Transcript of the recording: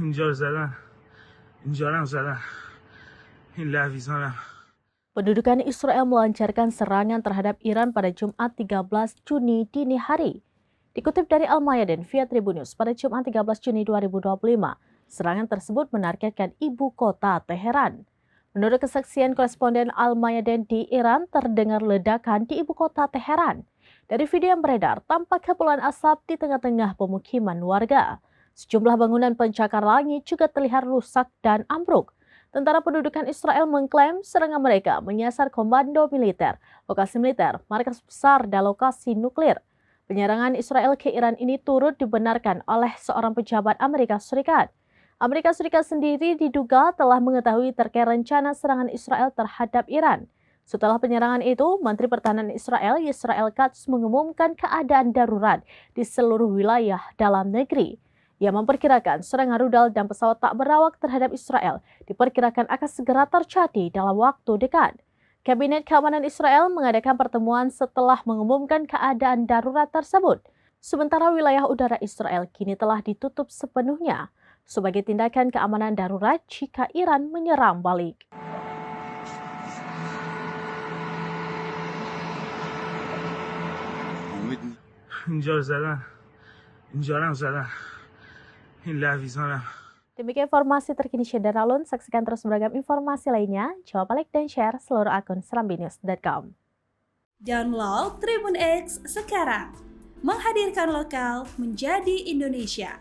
اینجا رو زدن اینجا رو زدن این لحظه. Pendudukan Israel melancarkan serangan terhadap Iran pada Jumat 13 Juni dini hari. Dikutip dari Al-Mayadin via Tribunnews pada Jumat 13 Juni 2025, serangan tersebut menargetkan ibu kota Teheran. Menurut kesaksian koresponden Al-Mayadin di Iran, terdengar ledakan di ibu kota Teheran. Dari video yang beredar, tampak kepulan asap di tengah-tengah pemukiman warga. Sejumlah bangunan pencakar langit juga terlihat rusak dan ambruk. Tentara pendudukan Israel mengklaim serangan mereka menyasar komando militer, lokasi militer, markas besar, dan lokasi nuklir. Penyerangan Israel ke Iran ini turut dibenarkan oleh seorang pejabat Amerika Serikat. Amerika Serikat sendiri diduga telah mengetahui terkait rencana serangan Israel terhadap Iran. Setelah penyerangan itu, Menteri Pertahanan Israel, Israel Katz, mengumumkan keadaan darurat di seluruh wilayah dalam negeri. Ia memperkirakan serangan rudal dan pesawat tak berawak terhadap Israel diperkirakan akan segera terjadi dalam waktu dekat. Kabinet Keamanan Israel mengadakan pertemuan setelah mengumumkan keadaan darurat tersebut. Sementara wilayah udara Israel kini telah ditutup sepenuhnya sebagai tindakan keamanan darurat jika Iran menyerang balik. اینجا رو زدن این لحظه. Demikian informasi terkini Syederalun. Saksikan terus beragam informasi lainnya. Coba like dan share seluruh akun serambinews.com. Download Tribun X sekarang. Menghadirkan lokal menjadi Indonesia.